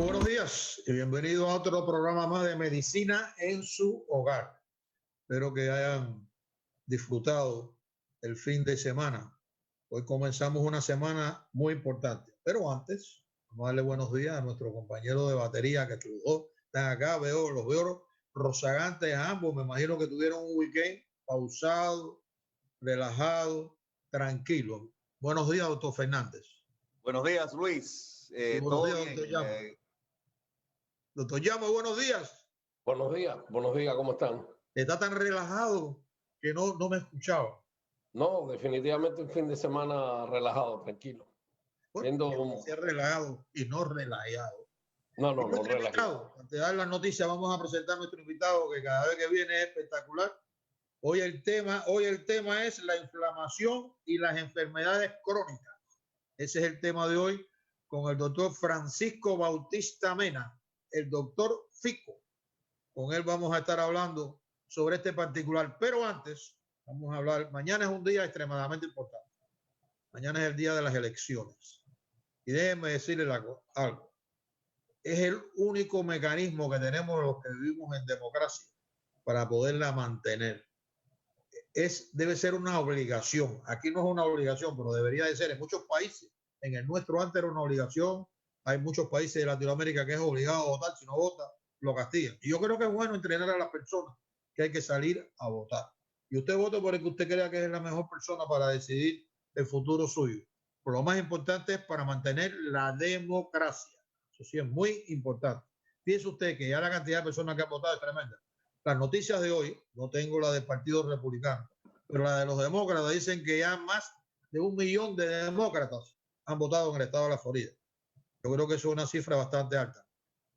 Buenos días y bienvenido a otro programa más de Medicina en su Hogar. Espero que hayan disfrutado el fin de semana. Hoy comenzamos una semana muy importante. Pero antes, vamos a darle buenos días a nuestro compañero de batería que los dos están acá. Los veo rozagantes a ambos. Me imagino que tuvieron un weekend pausado, relajado, tranquilo. Buenos días, doctor Fernández. Buenos días, Luis. Buenos ¿Todo días, bien? doctor Llamo. Doctor Llamo, buenos días. Buenos días, ¿cómo están? Está tan relajado que no me escuchaba. No, definitivamente un fin de semana relajado, tranquilo. Bueno, ser relajado y no relajado. No relajado. Antes de dar las noticias, vamos a presentar a nuestro invitado que cada vez que viene es espectacular. Hoy el tema es la inflamación y las enfermedades crónicas. Ese es el tema de hoy con el doctor Francisco Bautista Mena, el doctor Fico. Con él vamos a estar hablando sobre este particular. Pero antes, vamos a hablar. Mañana es un día extremadamente importante. Mañana es el día de las elecciones. Y déjenme decirles algo. Es el único mecanismo que tenemos los que vivimos en democracia para poderla mantener. Debe ser una obligación. Aquí no es una obligación, pero debería de ser en muchos países. En el nuestro antes era una obligación. Hay muchos países de Latinoamérica que es obligado a votar. Si no vota, lo castigan. Y yo creo que es bueno entrenar a las personas que hay que salir a votar. Y usted vota por el que usted crea que es la mejor persona para decidir el futuro suyo. Pero lo más importante es para mantener la democracia. Eso sí es muy importante. Piense usted que ya la cantidad de personas que han votado es tremenda. Las noticias de hoy, no tengo la del Partido Republicano, pero la de los demócratas dicen que ya más de 1 millón de demócratas han votado en el estado de la Florida. Yo creo que eso es una cifra bastante alta.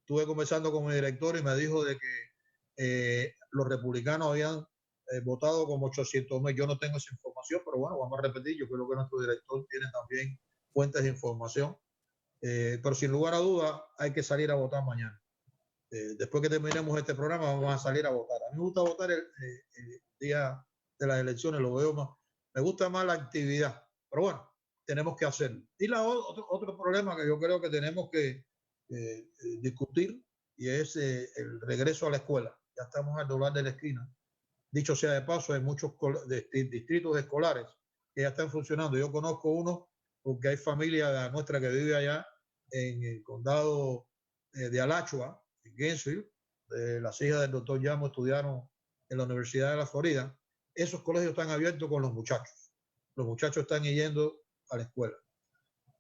Estuve conversando con mi director y me dijo de que los republicanos habían votado como 800,000. Yo no tengo esa información, pero bueno, vamos a repetir. Yo creo que nuestro director tiene también fuentes de información. Pero sin lugar a dudas, hay que salir a votar mañana. Después que terminemos este programa, vamos a salir a votar. A mí me gusta votar el día de las elecciones, lo veo más. Me gusta más la actividad, pero bueno, tenemos que hacerlo. Y otro problema que yo creo que tenemos que discutir y es el regreso a la escuela. Ya estamos al doblar de la esquina. Dicho sea de paso, hay muchos distritos escolares que ya están funcionando. Yo conozco uno porque hay familia nuestra que vive allá en el condado de Alachua, en Gainesville. Las hijas del doctor Llamo estudiaron en la Universidad de la Florida. Esos colegios están abiertos con los muchachos. Los muchachos están yendo a la escuela.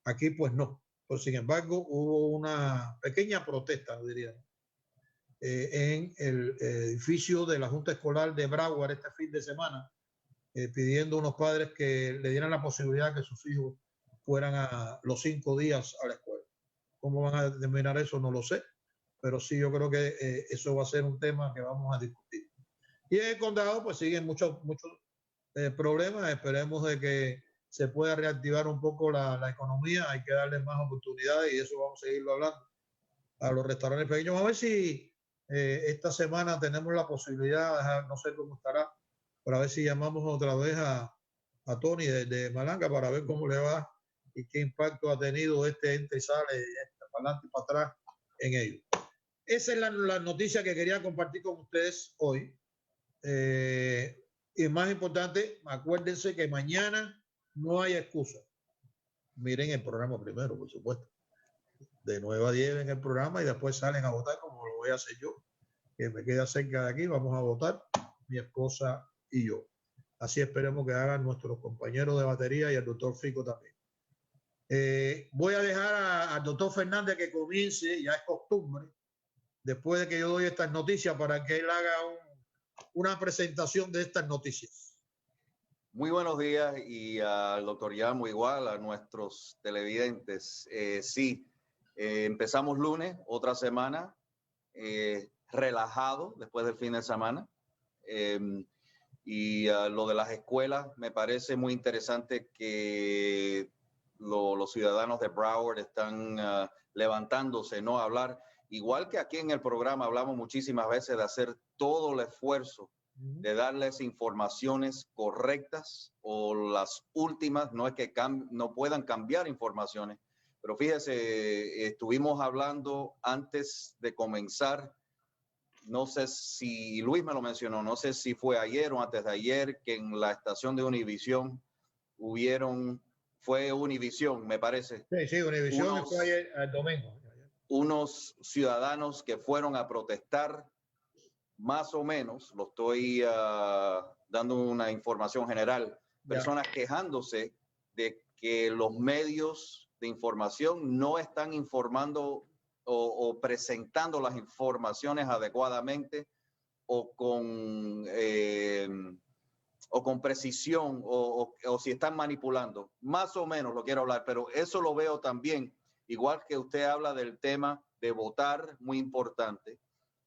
Aquí pues no. Pero sin embargo hubo una pequeña protesta, diría, en el edificio de la Junta Escolar de Broward este fin de semana, pidiendo a unos padres que le dieran la posibilidad que sus hijos fueran a los 5 días a la escuela. ¿Cómo van a determinar eso? No lo sé, pero sí yo creo que eso va a ser un tema que vamos a discutir. Y en el condado pues siguen muchos problemas. Esperemos de que se pueda reactivar un poco la economía. Hay que darle más oportunidades y eso vamos a seguirlo hablando a los restaurantes pequeños. A ver si esta semana tenemos la posibilidad, no sé cómo estará, para ver si llamamos otra vez a Tony de Malanga para ver cómo le va y qué impacto ha tenido este entra y sale, para adelante y para atrás en ello. Esa es la noticia que quería compartir con ustedes hoy. Y más importante, acuérdense que mañana no hay excusa. Miren el programa primero, por supuesto. De 9 a 10 en el programa y después salen a votar como lo voy a hacer yo, que me queda cerca de aquí. Vamos a votar mi esposa y yo. Así esperemos que hagan nuestros compañeros de batería y el doctor Fico también. Voy a dejar al doctor Fernández que comience, ya es costumbre, después de que yo doy estas noticias, para que él haga una presentación de estas noticias. Muy buenos días y al doctor Llamo igual, a nuestros televidentes. Sí, empezamos lunes, otra semana, relajado después del fin de semana. Y lo de las escuelas, me parece muy interesante que los ciudadanos de Broward están levantándose, ¿no? A hablar, igual que aquí en el programa hablamos muchísimas veces de hacer todo el esfuerzo de darles informaciones correctas o las últimas. No es que no puedan cambiar informaciones, Pero fíjese, estuvimos hablando antes de comenzar, no sé si Luis me lo mencionó, no sé si fue ayer o antes de ayer, que en la estación de Univisión fue Univisión, me parece. Sí, Univisión fue ayer, el domingo. Unos ciudadanos que fueron a protestar, más o menos, lo estoy dando una información general, personas quejándose de que los medios de información no están informando o presentando las informaciones adecuadamente o con precisión o si están manipulando. Más o menos lo quiero hablar, pero eso lo veo también, igual que usted habla del tema de votar, muy importante.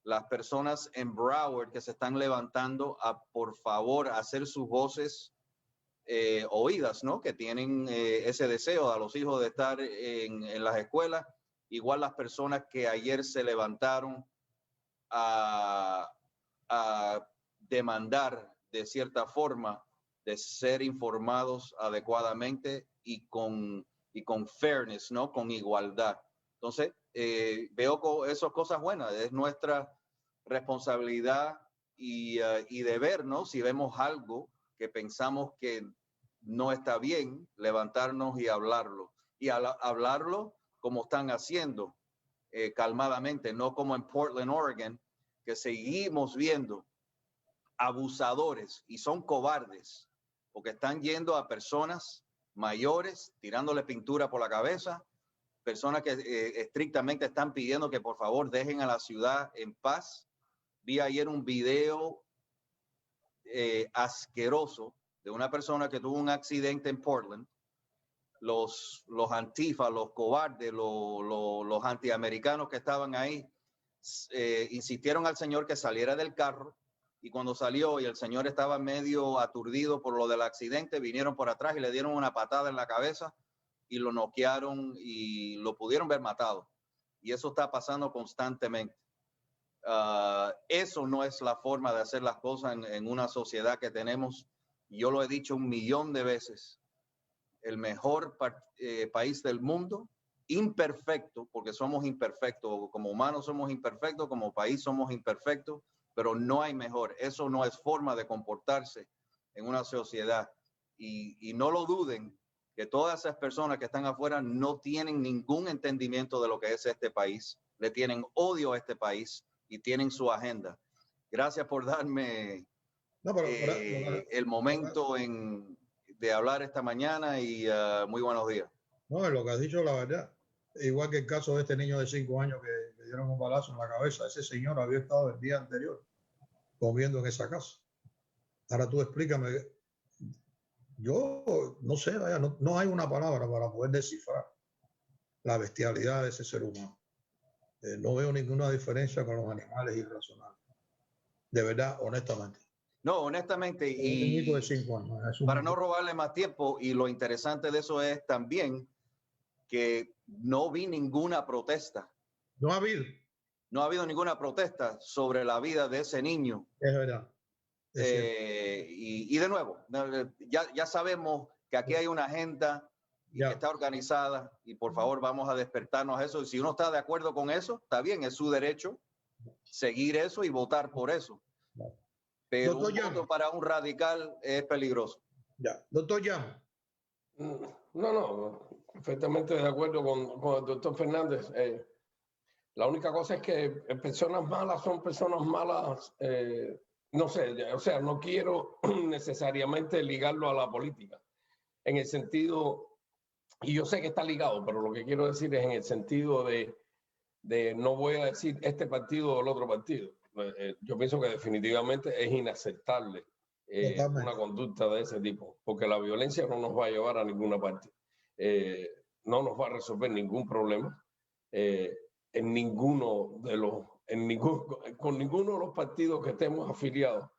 Las personas en Broward que se están levantando a, por favor, hacer sus voces oídas, ¿no? Que tienen ese deseo a los hijos de estar en las escuelas. Igual las personas que ayer se levantaron a demandar de cierta forma de ser informados adecuadamente y con fairness, ¿no? Con igualdad. Entonces, veo esas cosas buenas. Es nuestra responsabilidad y deber, ¿no? Si vemos algo que pensamos que no está bien, levantarnos y hablarlo. Y hablarlo como están haciendo, calmadamente, no como en Portland, Oregon, que seguimos viendo abusadores y son cobardes porque están yendo a personas mayores, tirándole pintura por la cabeza, personas que estrictamente están pidiendo que por favor dejen a la ciudad en paz. Vi ayer un video asqueroso de una persona que tuvo un accidente en Portland. Los antifa, los cobardes, los antiamericanos que estaban ahí, insistieron al señor que saliera del carro, y cuando salió y el señor estaba medio aturdido por lo del accidente, vinieron por atrás y le dieron una patada en la cabeza y lo noquearon y lo pudieron ver matado. Y eso está pasando constantemente. Eso no es la forma de hacer las cosas en una sociedad que tenemos. Yo lo he dicho 1,000,000 de veces. El mejor país del mundo, imperfecto, porque somos imperfectos, como humanos somos imperfectos, como país somos imperfectos, pero no hay mejor. Eso no es forma de comportarse en una sociedad. Y no lo duden, que todas esas personas que están afuera no tienen ningún entendimiento de lo que es este país, le tienen odio a este país y tienen su agenda. Gracias por darme el momento de hablar esta mañana y muy buenos días. No, lo que has dicho, la verdad. Igual que el caso de este niño de 5 años que le dieron un balazo en la cabeza. Ese señor había estado el día anterior comiendo en esa casa. Ahora tú explícame. Yo no sé, vaya, no hay una palabra para poder descifrar la bestialidad de ese ser humano. No veo ninguna diferencia con los animales irracionales. De verdad, honestamente. No, honestamente, y de 5 años, para no robarle más tiempo, y lo interesante de eso es también que no vi ninguna protesta. No ha habido. No ha habido ninguna protesta sobre la vida de ese niño. Es verdad. Y de nuevo, ya sabemos que aquí hay una agenda y que está organizada, y por favor vamos a despertarnos a eso. Y si uno está de acuerdo con eso, está bien, es su derecho seguir eso y votar por eso. Pero Doctor un voto para un radical es peligroso. Ya. Doctor Llamo. No, perfectamente de acuerdo con el doctor Fernández. La única cosa es que personas malas son personas malas, no sé, o sea, no quiero necesariamente ligarlo a la política, en el sentido, y yo sé que está ligado, pero lo que quiero decir es en el sentido de no voy a decir este partido o el otro partido. Yo pienso que definitivamente es inaceptable una conducta de ese tipo, porque la violencia no nos va a llevar a ninguna parte, no nos va a resolver ningún problema con ninguno de los partidos que estemos afiliados.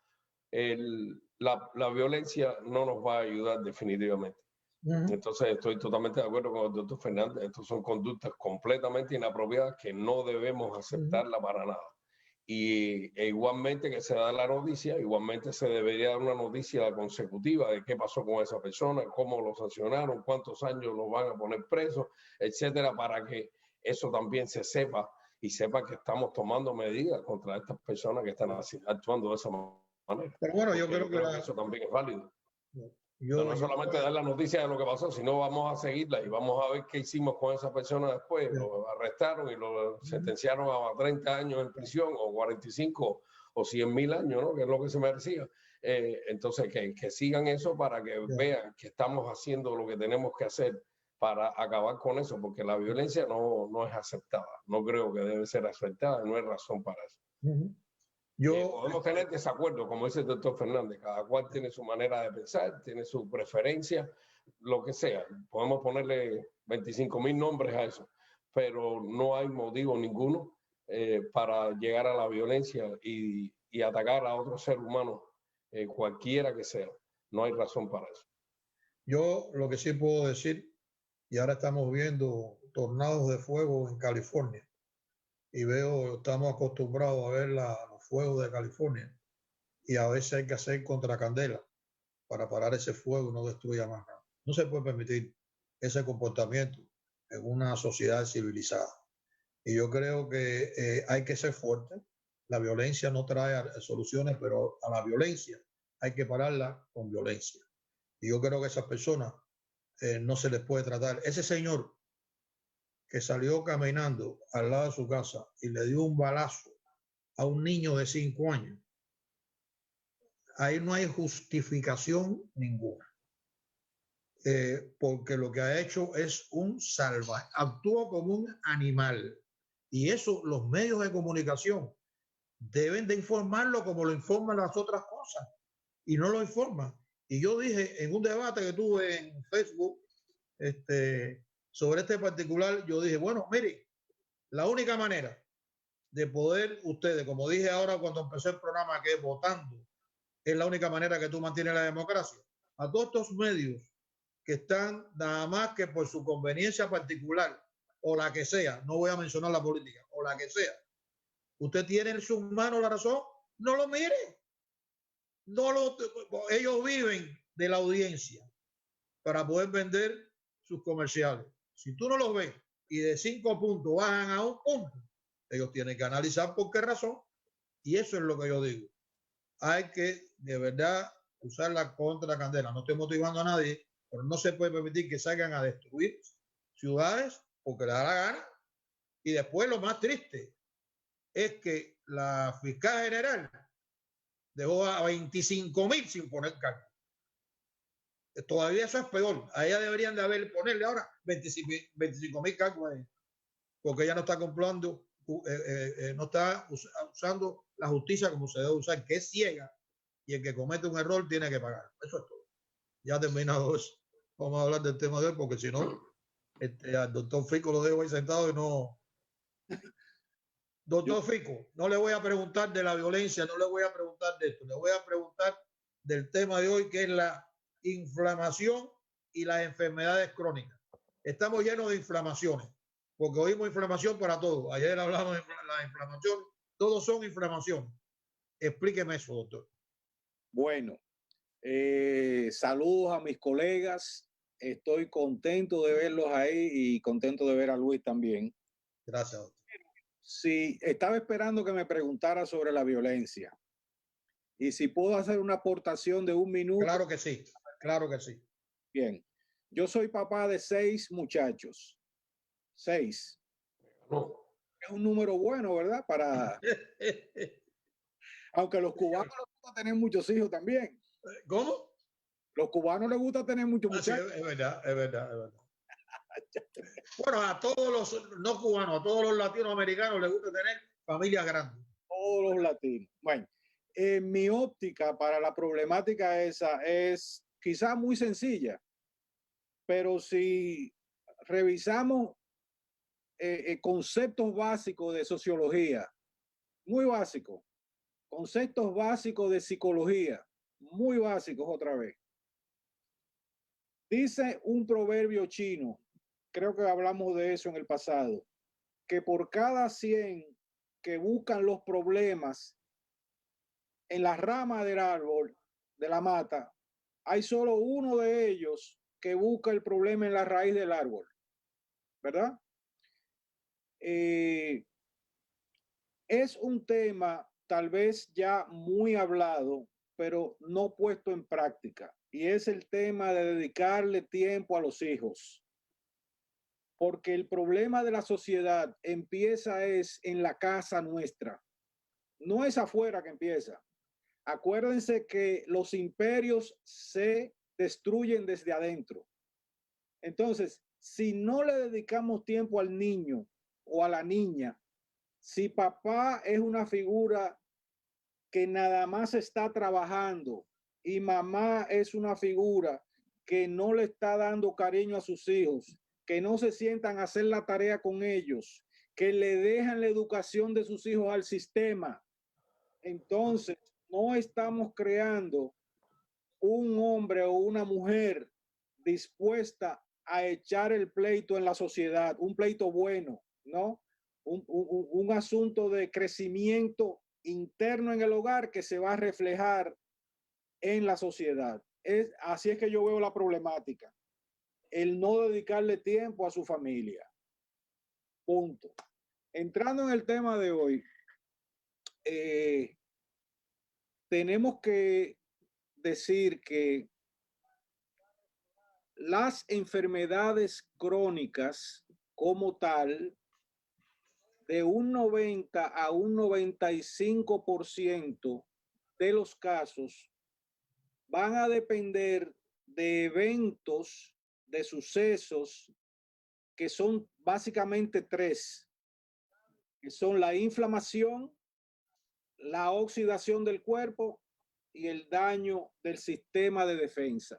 La violencia no nos va a ayudar definitivamente. Entonces estoy totalmente de acuerdo con el doctor Fernández. Estas son conductas completamente inapropiadas que no debemos aceptarla para nada. e igualmente que se da la noticia, igualmente se debería dar una noticia consecutiva de qué pasó con esa persona, cómo lo sancionaron, cuántos años lo van a poner preso, etcétera, para que eso también se sepa y sepa que estamos tomando medidas contra estas personas que están actuando de esa manera. Pero bueno, yo Porque creo que eso también es válido. yo, No es solamente dar la noticia de lo que pasó, sino vamos a seguirla y vamos a ver qué hicimos con esa persona después. Lo arrestaron y lo sentenciaron a 30 años en prisión o 45 o 100.000 años, ¿no? Que es lo que se merecía. Entonces, que sigan eso para que vean que estamos haciendo lo que tenemos que hacer para acabar con eso, porque la violencia no es aceptada. No creo que debe ser aceptada, no hay razón para eso. Podemos tener desacuerdo, como dice el doctor Fernández, cada cual tiene su manera de pensar, tiene su preferencia, lo que sea. Podemos ponerle 25.000 nombres a eso, pero no hay motivo ninguno para llegar a la violencia y atacar a otro ser humano, cualquiera que sea. No hay razón para eso. Yo lo que sí puedo decir, y ahora estamos viendo tornados de fuego en California, y estamos acostumbrados a ver los fuegos de California, y a veces hay que hacer contracandela para parar ese fuego y no destruya más nada. No se puede permitir ese comportamiento en una sociedad civilizada. Y yo creo que hay que ser fuerte. La violencia no trae soluciones, pero a la violencia hay que pararla con violencia. Y yo creo que a esas personas no se les puede tratar. Ese señor que salió caminando al lado de su casa y le dio un balazo a un niño de 5 años, ahí no hay justificación ninguna. Porque lo que ha hecho es un salvaje, actuó como un animal. Y eso los medios de comunicación deben de informarlo como lo informan las otras cosas. Y no lo informan. Y yo dije en un debate que tuve en Facebook sobre este particular, yo dije, bueno, mire, la única manera de poder ustedes, como dije ahora cuando empecé el programa, que es votando, es la única manera que tú mantienes la democracia. A todos estos medios que están nada más que por su conveniencia particular o la que sea, no voy a mencionar la política, o la que sea, usted tiene en sus manos la razón, no lo mire. Ellos viven de la audiencia para poder vender sus comerciales. Si tú no los ves y de 5 puntos bajan a 1 punto, ellos tienen que analizar por qué razón. Y eso es lo que yo digo. Hay que de verdad usar la contracandela. No estoy motivando a nadie, pero no se puede permitir que salgan a destruir ciudades porque les da la gana. Y después lo más triste es que la fiscal general dejó a 25.000 sin poner cargo. Todavía eso es peor. A ella deberían de ponerle ahora 25.000 cargos porque ella no está comprando, no está usando la justicia como se debe usar, que es ciega, y el que comete un error tiene que pagar. Eso es todo. Ya terminado eso. Vamos a hablar del tema de hoy porque si no, al doctor Fico lo dejo ahí sentado y no. Doctor Fico, no le voy a preguntar de la violencia, no le voy a preguntar de esto, le voy a preguntar del tema de hoy, que es la inflamación y las enfermedades crónicas. Estamos llenos de inflamaciones, porque oímos inflamación para todo. Ayer hablamos de la inflamación, todos son inflamación. Explíqueme eso, doctor. Bueno, saludos a mis colegas. Estoy contento de verlos ahí y contento de ver a Luis también. Gracias, doctor. Sí, estaba esperando que me preguntara sobre la violencia. Y si puedo hacer una aportación de 1 minuto. Claro que sí, claro que sí. Bien, yo soy papá de 6 muchachos. 6. Es un número bueno, ¿verdad? Aunque los cubanos les gusta tener muchos hijos también. ¿Cómo? Los cubanos les gusta tener muchos muchachos. Sí, es verdad, es verdad, es verdad. Bueno, a todos los no cubanos, a todos los latinoamericanos les gusta tener familias grandes. Todos los latinos. Bueno, mi óptica para la problemática esa es quizás muy sencilla, pero si revisamos conceptos básicos de sociología, muy básicos, conceptos básicos de psicología, muy básicos otra vez. Dice un proverbio chino, creo que hablamos de eso en el pasado, que por cada 100 que buscan los problemas en las ramas del árbol, de la mata, hay solo uno de ellos que busca el problema en la raíz del árbol, ¿verdad? Es un tema tal vez ya muy hablado, pero no puesto en práctica, y es el tema de dedicarle tiempo a los hijos. Porque el problema de la sociedad empieza es en la casa nuestra, no es afuera que empieza. Acuérdense que los imperios se destruyen desde adentro. Entonces, si no le dedicamos tiempo al niño o a la niña, si papá es una figura que nada más está trabajando y mamá es una figura que no le está dando cariño a sus hijos, que no se sientan a hacer la tarea con ellos, que le dejan la educación de sus hijos al sistema, entonces no estamos creando un hombre o una mujer dispuesta a echar el pleito en la sociedad, un pleito bueno, ¿no? Un asunto de crecimiento interno en el hogar que se va a reflejar en la sociedad. Así es que yo veo la problemática. El no dedicarle tiempo a su familia. Punto. Entrando en el tema de hoy, tenemos que decir que las enfermedades crónicas como tal, de un 90 a un 95% de los casos van a depender de eventos, de sucesos, que son básicamente tres, que son la inflamación, la oxidación del cuerpo y el daño del sistema de defensa.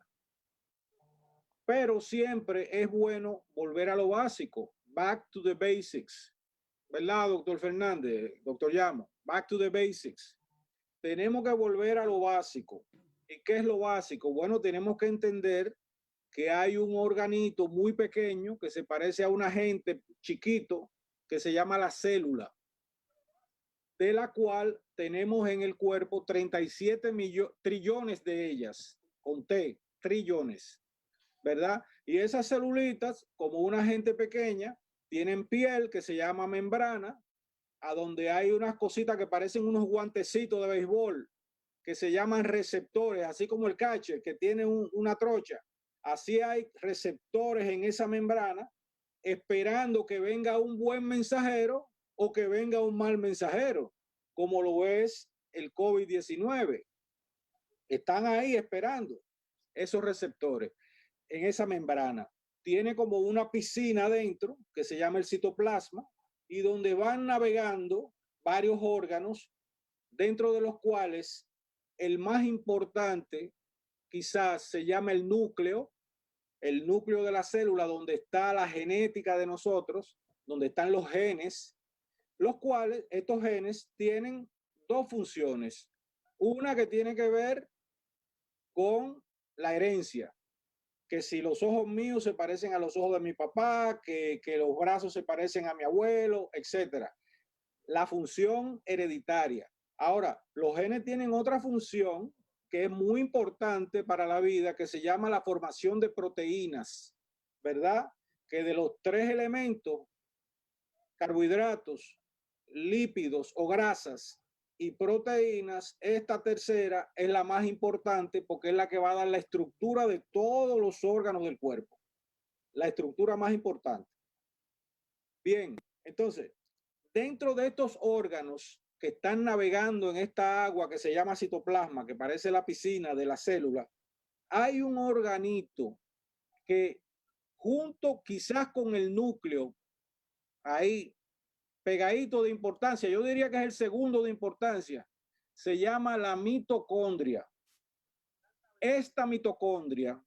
Pero siempre es bueno volver a lo básico, back to the basics, ¿verdad, doctor Fernández, doctor Llamo? Back to the basics. Tenemos que volver a lo básico. ¿Y qué es lo básico? Bueno, tenemos que entender que hay un organito muy pequeño que se parece a un agente chiquito que se llama la célula, de la cual tenemos en el cuerpo 37 trillones de ellas, conté, trillones, ¿verdad? Y esas celulitas, como una agente pequeña, tienen piel que se llama membrana, a donde hay unas cositas que parecen unos guantecitos de béisbol, que se llaman receptores, así como el catcher que tiene una trocha. Así hay receptores en esa membrana esperando que venga un buen mensajero o que venga un mal mensajero, como lo es el COVID-19. Están ahí esperando esos receptores en esa membrana. Tiene como una piscina adentro que se llama el citoplasma y donde van navegando varios órganos, dentro de los cuales el más importante quizás se llama el núcleo de la célula, donde está la genética de nosotros, donde están los genes, los cuales estos genes tienen dos funciones. Una que tiene que ver con la herencia, que si los ojos míos se parecen a los ojos de mi papá, que los brazos se parecen a mi abuelo, etcétera. La función hereditaria. Ahora, los genes tienen otra función que es muy importante para la vida, que se llama la formación de proteínas, ¿verdad? Que de los tres elementos, carbohidratos, lípidos o grasas y proteínas, esta tercera es la más importante porque es la que va a dar la estructura de todos los órganos del cuerpo. La estructura más importante. Bien, entonces, dentro de estos órganos que están navegando en esta agua que se llama citoplasma, que parece la piscina de la célula, hay un organito que junto quizás con el núcleo, ahí pegadito de importancia, yo diría que es el segundo de importancia, se llama la mitocondria. Esta mitocondria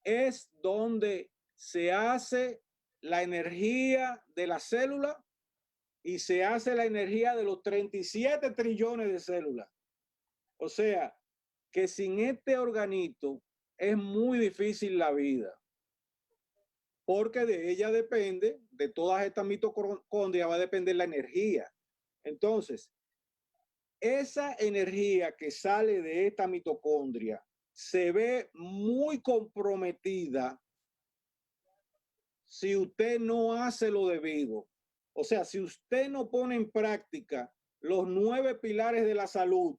es donde se hace la energía de la célula y se hace la energía de los 37 trillones de células. O sea, que sin este organito es muy difícil la vida, porque de ella depende, de todas estas mitocondrias va a depender la energía. Entonces, esa energía que sale de esta mitocondria se ve muy comprometida si usted no hace lo debido. O sea, si usted no pone en práctica los 9 pilares de la salud,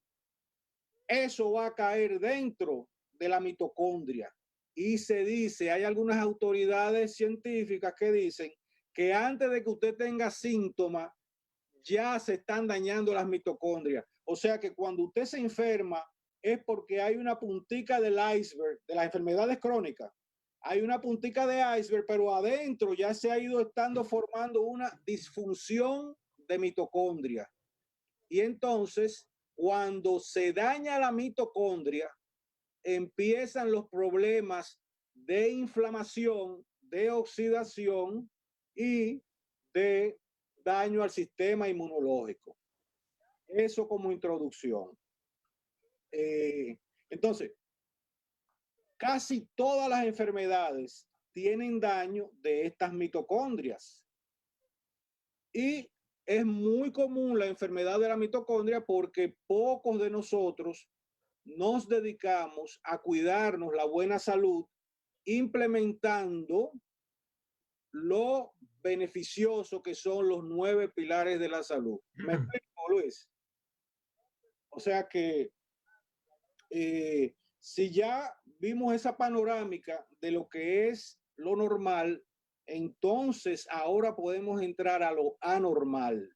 eso va a caer dentro de la mitocondria. Y se dice, hay algunas autoridades científicas que dicen que antes de que usted tenga síntomas, ya se están dañando las mitocondrias. O sea que cuando usted se enferma es porque hay una puntica del iceberg de las enfermedades crónicas. Hay una puntica de iceberg, pero adentro ya se ha ido estando formando una disfunción de mitocondria. Y entonces, cuando se daña la mitocondria, empiezan los problemas de inflamación, de oxidación y de daño al sistema inmunológico. Eso como introducción. Entonces, casi todas las enfermedades tienen daño de estas mitocondrias. Y es muy común la enfermedad de la mitocondria porque pocos de nosotros nos dedicamos a cuidarnos la buena salud implementando lo beneficioso que son los 9 pilares de la salud. ¿Me explico, Luis? O sea que si ya vimos esa panorámica de lo que es lo normal, entonces ahora podemos entrar a lo anormal.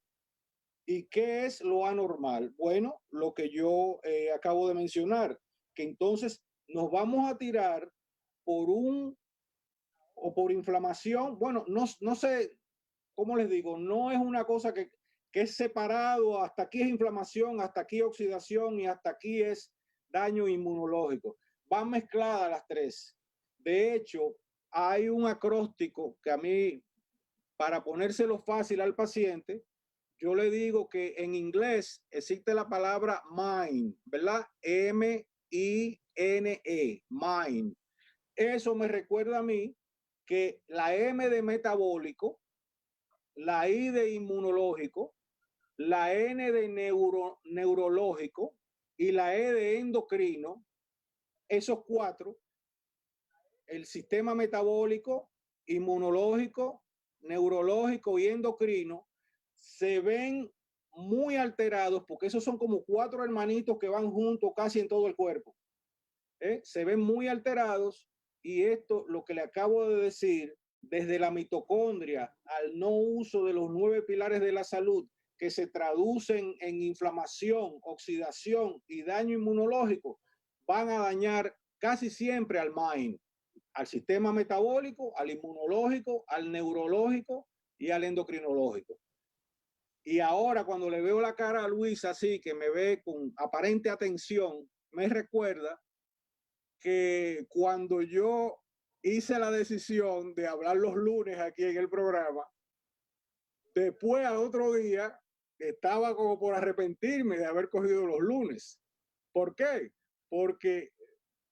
¿Y qué es lo anormal? Bueno, lo que yo acabo de mencionar, que entonces nos vamos a tirar por por inflamación. Bueno, no sé cómo les digo, no es una cosa que es separado, hasta aquí es inflamación, hasta aquí oxidación y hasta aquí es daño inmunológico. Van mezcladas las tres. De hecho, hay un acróstico que a mí, para ponérselo fácil al paciente, yo le digo que en inglés existe la palabra mind, ¿verdad? M-I-N-E, mind. Eso me recuerda a mí que la M de metabólico, la I de inmunológico, la N de neurológico y la E de endocrino, esos 4, el sistema metabólico, inmunológico, neurológico y endocrino, se ven muy alterados porque esos son como 4 hermanitos que van juntos casi en todo el cuerpo. Se ven muy alterados y esto, lo que le acabo de decir, desde la mitocondria al no uso de los 9 pilares de la salud que se traducen en inflamación, oxidación y daño inmunológico, van a dañar casi siempre al mind, al sistema metabólico, al inmunológico, al neurológico y al endocrinológico. Y ahora cuando le veo la cara a Luis así, que me ve con aparente atención, me recuerda que cuando yo hice la decisión de hablar los lunes aquí en el programa, después al otro día estaba como por arrepentirme de haber cogido los lunes. ¿Por qué? Porque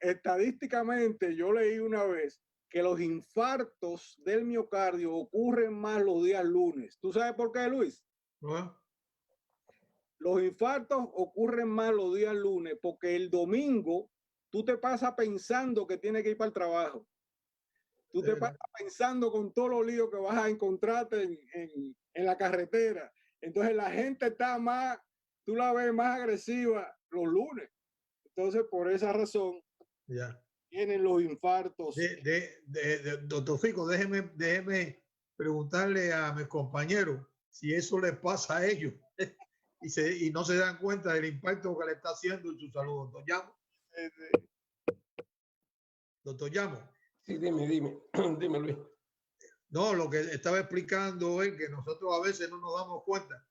estadísticamente yo leí una vez que los infartos del miocardio ocurren más los días lunes. ¿Tú sabes por qué, Luis? Los infartos ocurren más los días lunes porque el domingo tú te pasas pensando que tienes que ir para el trabajo. Tú te pasas pensando con todos los líos que vas a encontrarte en la carretera. Entonces la gente está más, tú la ves más agresiva los lunes. Entonces por esa razón tienen los infartos. Doctor Fico, déjeme preguntarle a mis compañeros si eso les pasa a ellos y no se dan cuenta del impacto que le está haciendo en su salud. Doctor Llamo. Doctor Llamo. Sí, dime, dime, Luis. No, lo que estaba explicando es que nosotros a veces no nos damos cuenta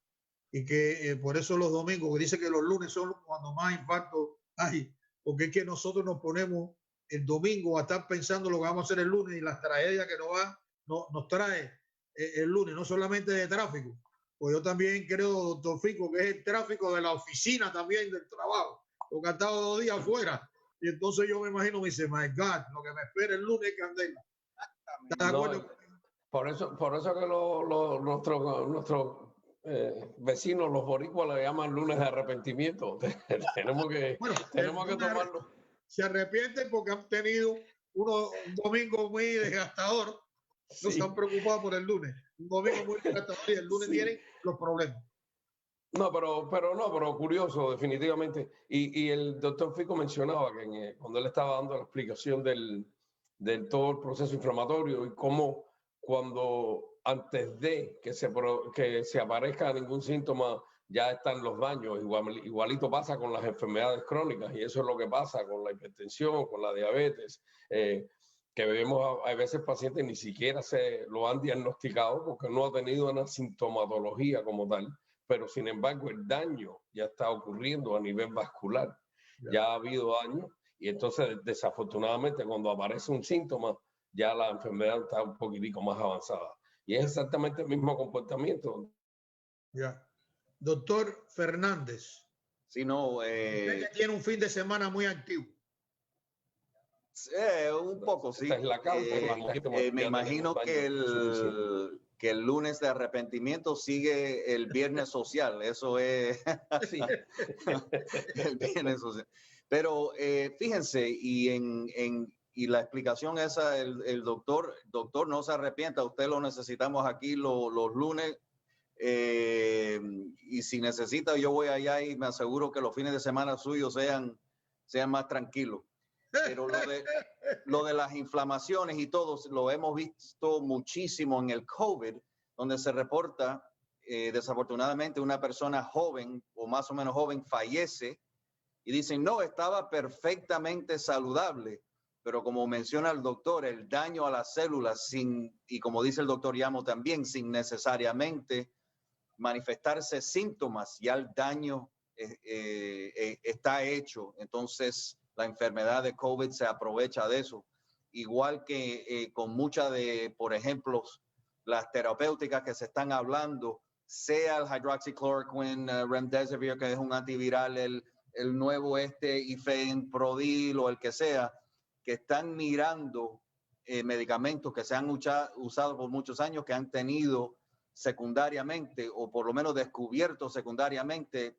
y que por eso los domingos, que dice que los lunes son cuando más infartos hay, porque es que nosotros nos ponemos el domingo a estar pensando lo que vamos a hacer el lunes y las tragedias que nos trae el lunes, no solamente de tráfico. Pues yo también creo, doctor Fico, que es el tráfico de la oficina también del trabajo, porque ha estado 2 días afuera. Y entonces yo me imagino, me dice, my God, lo que me espera el lunes es candela. ¿Estás de acuerdo? Por eso que nuestros vecinos, los boricuas, le llaman lunes de arrepentimiento. tenemos que tomarlo. Se arrepienten porque han tenido un domingo muy desgastador. No se han preocupado por el lunes. Un domingo muy desgastador y el lunes tienen los problemas. No, pero curioso, definitivamente. Y el doctor Fico mencionaba que cuando él estaba dando la explicación del todo el proceso inflamatorio y cómo cuando antes de que se aparezca ningún síntoma ya están los daños. Igualito pasa con las enfermedades crónicas y eso es lo que pasa con la hipertensión, con la diabetes, que vemos a veces pacientes ni siquiera se lo han diagnosticado porque no ha tenido una sintomatología como tal. Pero sin embargo el daño ya está ocurriendo a nivel vascular, ya ha habido daño y entonces desafortunadamente cuando aparece un síntoma ya la enfermedad está un poquitico más avanzada y es exactamente el mismo comportamiento. Ya. Doctor Fernández. Sí, no, Usted que tiene un fin de semana muy activo. Un poco, sí. Esta es la causa, me imagino que el lunes de arrepentimiento sigue el viernes social. Eso es sí. el viernes social. Pero fíjense, y la explicación esa, el doctor no se arrepienta. Usted lo necesitamos aquí los lunes. Y si necesita, yo voy allá y me aseguro que los fines de semana suyos sean más tranquilos. Pero lo de las inflamaciones y todo, lo hemos visto muchísimo en el COVID, donde se reporta, desafortunadamente, una persona joven o más o menos joven fallece y dicen, no, estaba perfectamente saludable. Pero como menciona el doctor, el daño a las células, y como dice el doctor Llamo también, sin necesariamente manifestarse síntomas, ya el daño está hecho. Entonces, la enfermedad de COVID se aprovecha de eso. Igual que con muchas de, por ejemplo, las terapéuticas que se están hablando, sea el hydroxychloroquine, remdesivir, que es un antiviral, el nuevo Ifen, Prodil o el que sea, que están mirando medicamentos que se han usado por muchos años, que han tenido secundariamente, o por lo menos descubierto secundariamente,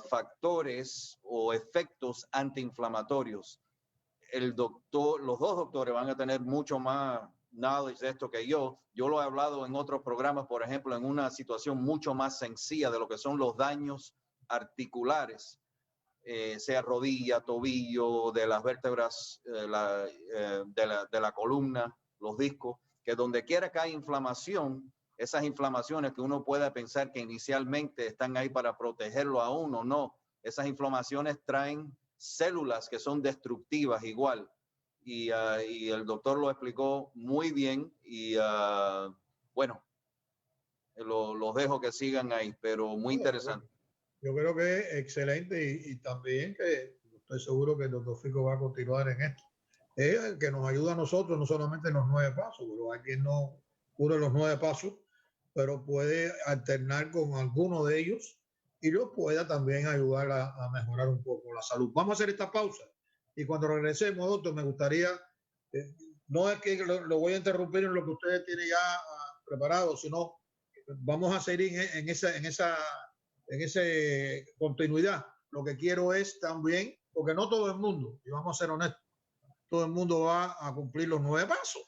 factores o efectos antiinflamatorios. Los dos doctores van a tener mucho más knowledge de esto que yo. Yo lo he hablado en otros programas, por ejemplo, en una situación mucho más sencilla de lo que son los daños articulares, sea rodilla, tobillo, de las vértebras, de la columna, los discos, que donde quiera que hay inflamación, esas inflamaciones que uno puede pensar que inicialmente están ahí para protegerlo a uno, no. Esas inflamaciones traen células que son destructivas igual. Y el doctor lo explicó muy bien y bueno, los dejo que sigan ahí, pero muy interesante. Yo creo que es excelente y también que estoy seguro que el doctor Fico va a continuar en esto. Es el que nos ayuda a nosotros, no solamente en los 9 pasos, pero hay quien no cura los 9 pasos, pero puede alternar con alguno de ellos y los pueda también ayudar a mejorar un poco la salud. Vamos a hacer esta pausa y cuando regresemos, doctor, me gustaría, no es que lo voy a interrumpir en lo que ustedes tienen ya preparado, sino vamos a seguir en esa continuidad. Lo que quiero es también, porque no todo el mundo, y vamos a ser honestos, todo el mundo va a cumplir los 9 pasos.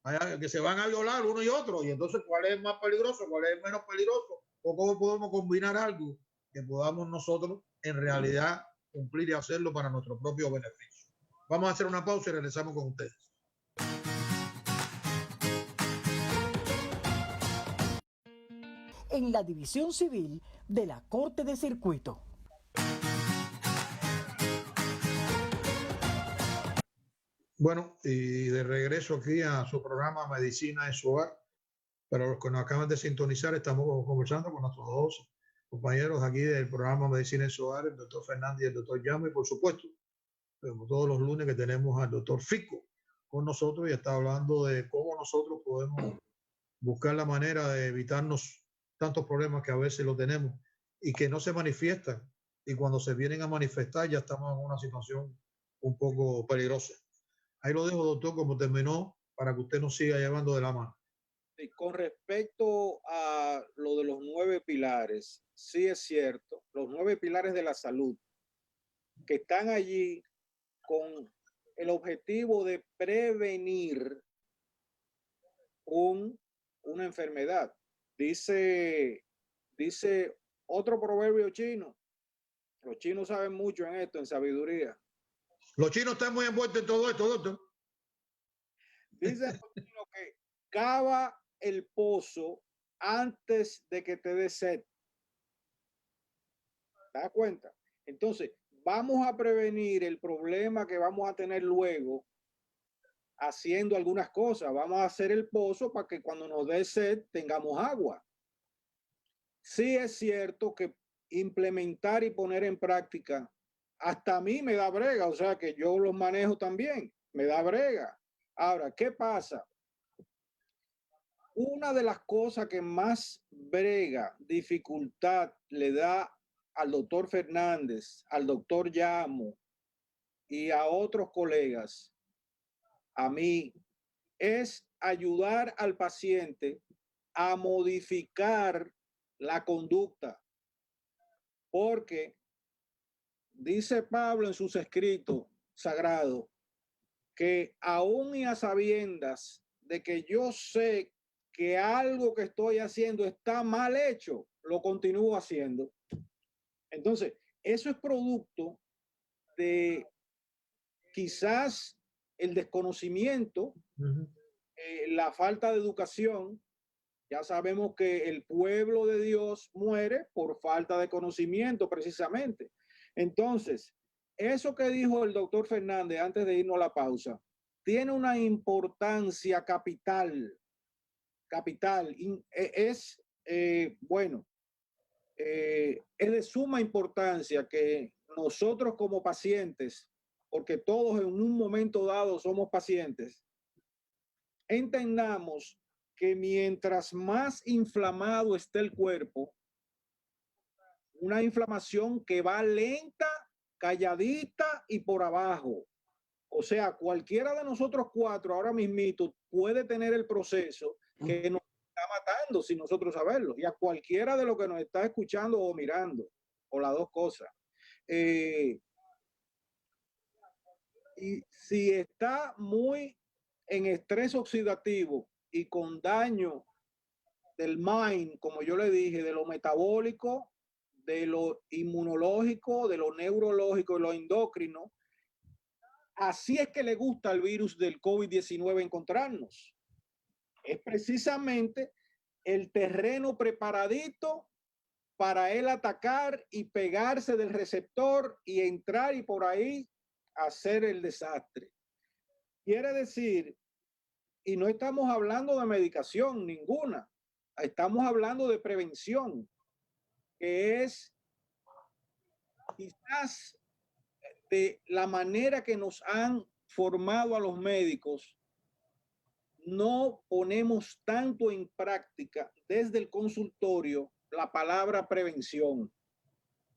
Hay que se van a violar uno y otro, y entonces cuál es más peligroso, cuál es menos peligroso, o cómo podemos combinar algo que podamos nosotros en realidad cumplir y hacerlo para nuestro propio beneficio. Vamos a hacer una pausa y regresamos con ustedes. En la División Civil de la Corte de Circuito. Bueno, y de regreso aquí a su programa Medicina en su Hogar. Para los que nos acaban de sintonizar, estamos conversando con nuestros dos compañeros aquí del programa Medicina en su Hogar, el doctor Fernández y el doctor Llame, por supuesto, como todos los lunes que tenemos al doctor Fico con nosotros y está hablando de cómo nosotros podemos buscar la manera de evitarnos tantos problemas que a veces lo tenemos y que no se manifiestan. Y cuando se vienen a manifestar ya estamos en una situación un poco peligrosa. Ahí lo dejo, doctor, como terminó, para que usted nos siga llevando de la mano. Sí, con respecto a lo de los 9 pilares, sí es cierto, los 9 pilares de la salud que están allí con el objetivo de prevenir una enfermedad. Dice otro proverbio chino, los chinos saben mucho en esto, en sabiduría. Los chinos están muy envueltos en todo esto, doctor. Dice los chinos que cava el pozo antes de que te dé sed. ¿Te das cuenta? Entonces, vamos a prevenir el problema que vamos a tener luego haciendo algunas cosas. Vamos a hacer el pozo para que cuando nos dé sed tengamos agua. Sí es cierto que implementar y poner en práctica, hasta a mí me da brega, o sea que yo los manejo también, me da brega. Ahora, ¿qué pasa? Una de las cosas que más brega, dificultad le da al doctor Fernández, al doctor Llamo y a otros colegas, a mí, es ayudar al paciente a modificar la conducta. Porque dice Pablo en sus escritos sagrados que aún y a sabiendas de que yo sé que algo que estoy haciendo está mal hecho, lo continúo haciendo. Entonces, eso es producto de quizás el desconocimiento, la falta de educación. Ya sabemos que el pueblo de Dios muere por falta de conocimiento, precisamente. Entonces, eso que dijo el doctor Fernández antes de irnos a la pausa, tiene una importancia capital. Bueno, es de suma importancia que nosotros como pacientes, porque todos en un momento dado somos pacientes, entendamos que mientras más inflamado esté el cuerpo, una inflamación que va lenta, calladita y por abajo. O sea, cualquiera de nosotros cuatro ahora mismito puede tener el proceso que nos está matando sin nosotros saberlo. Y a cualquiera de los que nos está escuchando o mirando, o las dos cosas. Y si está muy en estrés oxidativo y con daño del mind, como yo le dije, de lo metabólico, de lo inmunológico, de lo neurológico y lo endocrino, así es que le gusta al virus del COVID-19 encontrarnos. Es precisamente el terreno preparadito para él atacar y pegarse del receptor y entrar y por ahí hacer el desastre. Quiere decir, y no estamos hablando de medicación ninguna, estamos hablando de prevención, que es quizás de la manera que nos han formado a los médicos, no ponemos tanto en práctica desde el consultorio la palabra prevención.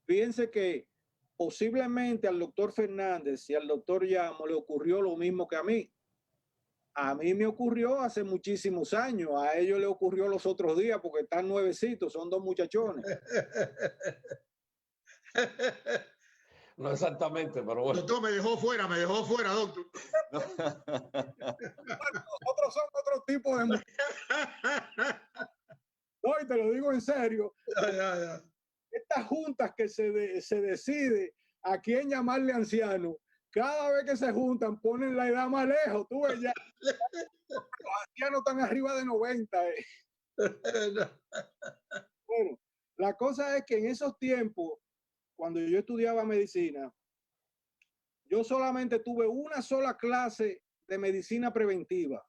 Fíjense que posiblemente al doctor Fernández y al doctor Llamo le ocurrió lo mismo que a mí. A mí me ocurrió hace muchísimos años, a ellos le ocurrió los otros días porque están nuevecitos, son dos muchachones. No exactamente, pero bueno. Doctor, me dejó fuera, doctor. Otros son otro tipo de... No, y te lo digo en serio. Ya. Estas juntas que se decide a quién llamarle anciano, cada vez que se juntan ponen la edad más lejos. Tú ves ya, los ancianos están arriba de 90. Bueno, la cosa es que en esos tiempos, cuando yo estudiaba medicina, yo solamente tuve una sola clase de medicina preventiva.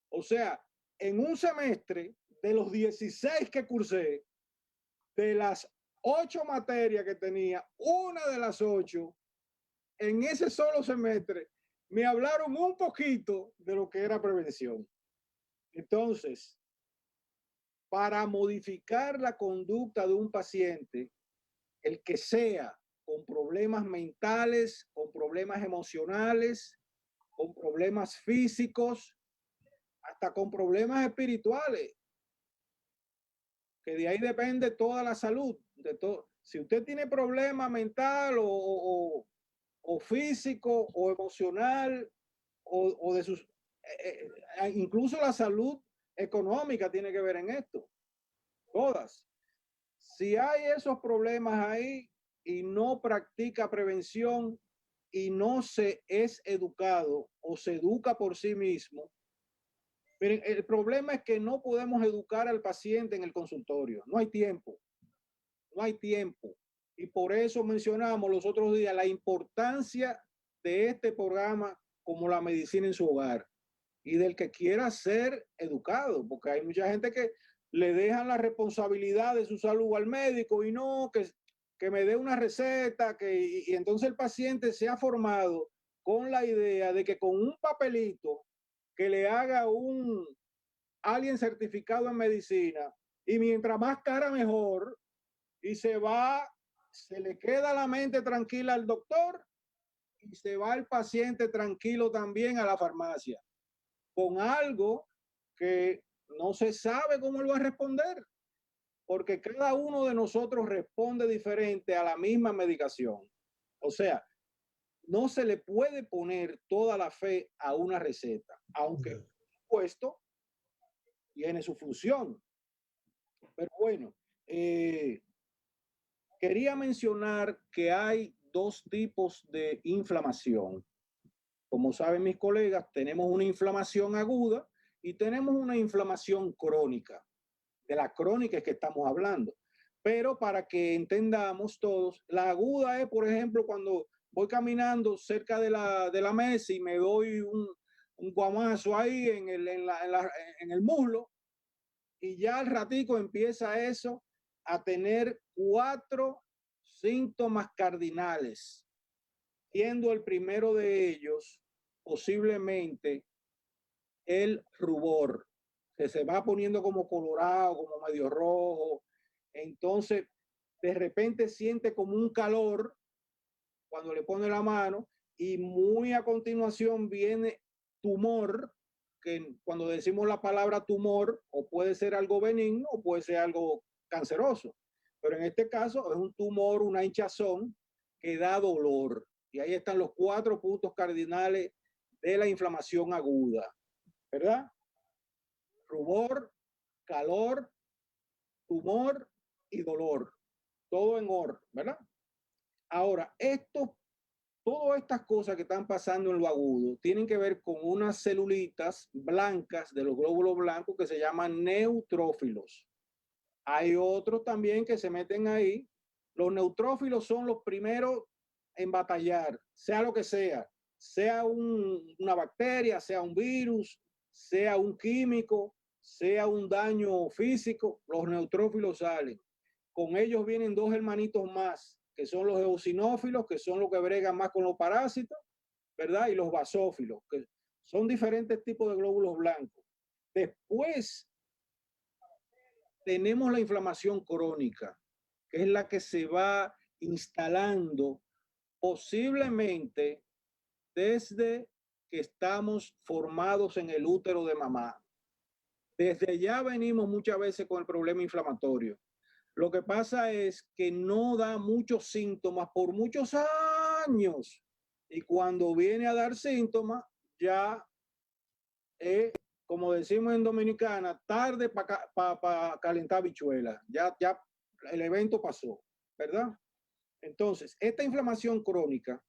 O sea, en un semestre de los 16 que cursé, de las 8 materias que tenía, una de las 8, en ese solo semestre, me hablaron un poquito de lo que era prevención. Entonces, para modificar la conducta de un paciente, el que sea, con problemas mentales, con problemas emocionales, con problemas físicos, hasta con problemas espirituales, que de ahí depende toda la salud, de todo. Si usted tiene problema mental o físico o emocional o de sus, incluso la salud económica tiene que ver en esto, todas. Si hay esos problemas ahí y no practica prevención y no se es educado o se educa por sí mismo, miren, el problema es que no podemos educar al paciente en el consultorio. No hay tiempo. No hay tiempo. Y por eso mencionamos los otros días la importancia de este programa como la medicina en su hogar y del que quiera ser educado, porque hay mucha gente que le dejan la responsabilidad de su salud al médico y no, que me dé una receta, y entonces el paciente se ha formado con la idea de que con un papelito que le haga alguien certificado en medicina, y mientras más cara mejor, y se le queda la mente tranquila al doctor y se va el paciente tranquilo también a la farmacia, con algo que no se sabe cómo él va a responder, porque cada uno de nosotros responde diferente a la misma medicación. O sea, no se le puede poner toda la fe a una receta, aunque, por supuesto, tiene su función. Pero bueno, quería mencionar que hay dos tipos de inflamación. Como saben mis colegas, tenemos una inflamación aguda y tenemos una inflamación crónica. De la crónica es que estamos hablando. Pero para que entendamos todos, la aguda es, por ejemplo, cuando voy caminando cerca de la mesa y me doy un guamazo ahí en el muslo, y ya al ratico empieza eso a tener 4 síntomas cardinales, siendo el primero de ellos posiblemente el rubor, que se va poniendo como colorado, como medio rojo. Entonces, de repente siente como un calor cuando le pone la mano, y muy a continuación viene tumor, que cuando decimos la palabra tumor, o puede ser algo benigno o puede ser algo canceroso. Pero en este caso es un tumor, una hinchazón que da dolor. Y ahí están los 4 puntos cardinales de la inflamación aguda, ¿verdad? Rubor, calor, tumor y dolor. Todo en orden, ¿verdad? Ahora, todas estas cosas que están pasando en lo agudo tienen que ver con unas celulitas blancas de los glóbulos blancos que se llaman neutrófilos. Hay otros también que se meten ahí. Los neutrófilos son los primeros en batallar, sea lo que sea una bacteria, sea un virus, sea un químico, sea un daño físico, los neutrófilos salen. Con ellos vienen 2 hermanitos más, que son los eosinófilos, que son los que bregan más con los parásitos, ¿verdad? Y los basófilos, que son diferentes tipos de glóbulos blancos. Después tenemos la inflamación crónica, que es la que se va instalando posiblemente desde que estamos formados en el útero de mamá. Desde ya venimos muchas veces con el problema inflamatorio. Lo que pasa es que no da muchos síntomas por muchos años. Y cuando viene a dar síntomas, ya como decimos en Dominicana, tarde para calentar bichuelas. Ya el evento pasó, ¿verdad? Entonces, esta inflamación crónica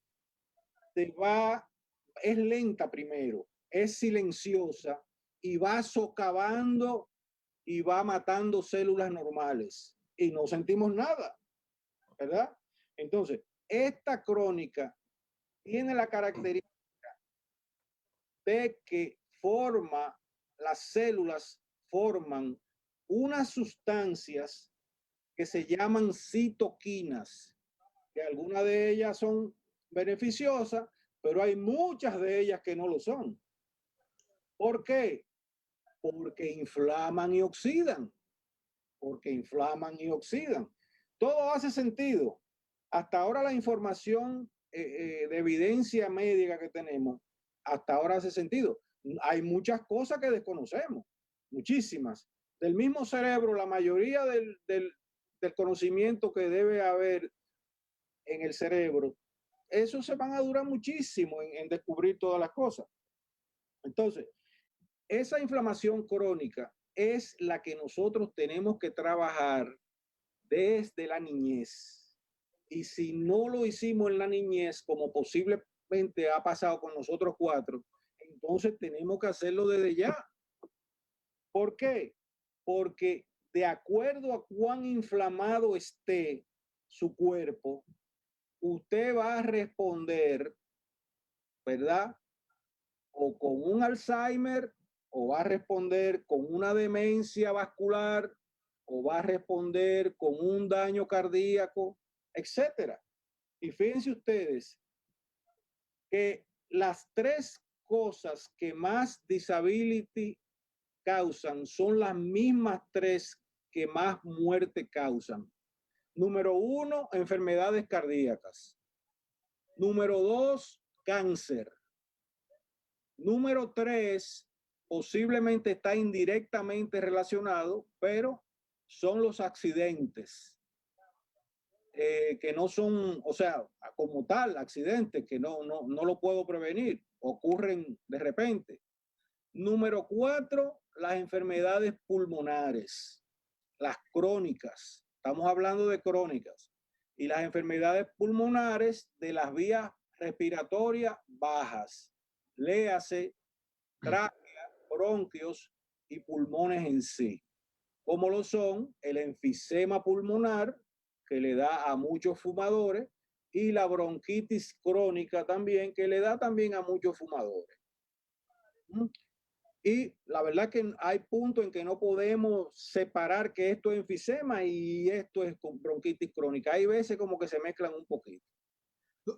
es lenta primero, es silenciosa y va socavando y va matando células normales. Y no sentimos nada, ¿verdad? Entonces, esta crónica tiene la característica de que las células forman unas sustancias que se llaman citoquinas, que algunas de ellas son beneficiosas, pero hay muchas de ellas que no lo son. ¿Por qué? Porque inflaman y oxidan. Todo hace sentido. Hasta ahora la información de evidencia médica que tenemos, hasta ahora hace sentido. Hay muchas cosas que desconocemos, muchísimas. Del mismo cerebro, la mayoría del conocimiento que debe haber en el cerebro, eso se van a durar muchísimo en descubrir todas las cosas. Entonces, esa inflamación crónica es la que nosotros tenemos que trabajar desde la niñez. Y si no lo hicimos en la niñez, como posiblemente ha pasado con nosotros cuatro, entonces tenemos que hacerlo desde ya. ¿Por qué? Porque de acuerdo a cuán inflamado esté su cuerpo, usted va a responder, ¿verdad? O con un Alzheimer, o va a responder con una demencia vascular, o va a responder con un daño cardíaco, etcétera. Y fíjense ustedes que las tres cosas que más disability causan son las mismas tres que más muerte causan. Número 1, enfermedades cardíacas. Número 2, cáncer. Número 3, posiblemente está indirectamente relacionado, pero son los accidentes. Que no son, o sea, como tal, accidentes que no lo puedo prevenir, ocurren de repente. Número 4, las enfermedades pulmonares, las crónicas. Estamos hablando de crónicas. Y las enfermedades pulmonares de las vías respiratorias bajas. Léase, tráquea, bronquios y pulmones en sí. Como lo son el enfisema pulmonar, que le da a muchos fumadores, y la bronquitis crónica también, que le da también a muchos fumadores. Y la verdad que hay puntos en que no podemos separar que esto es enfisema y esto es bronquitis crónica. Hay veces como que se mezclan un poquito.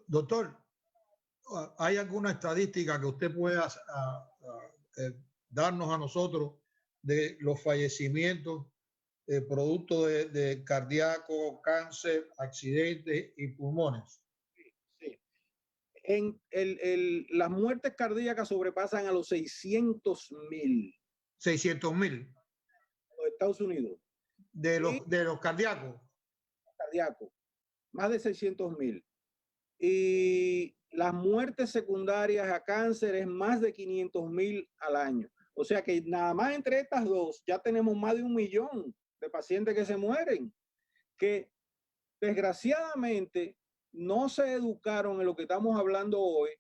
Doctor, ¿hay alguna estadística que usted pueda darnos a nosotros de los fallecimientos producto de cardíaco, cáncer, accidentes y pulmones? Sí. Las muertes cardíacas sobrepasan a los 600,000. 600,000. Los Estados Unidos. De los cardíacos. Cardíacos. Más de 600,000. Y las muertes secundarias a cáncer es más de 500,000 al año. O sea que nada más entre estas dos ya tenemos más de 1 millón de pacientes que se mueren, que desgraciadamente no se educaron en lo que estamos hablando hoy,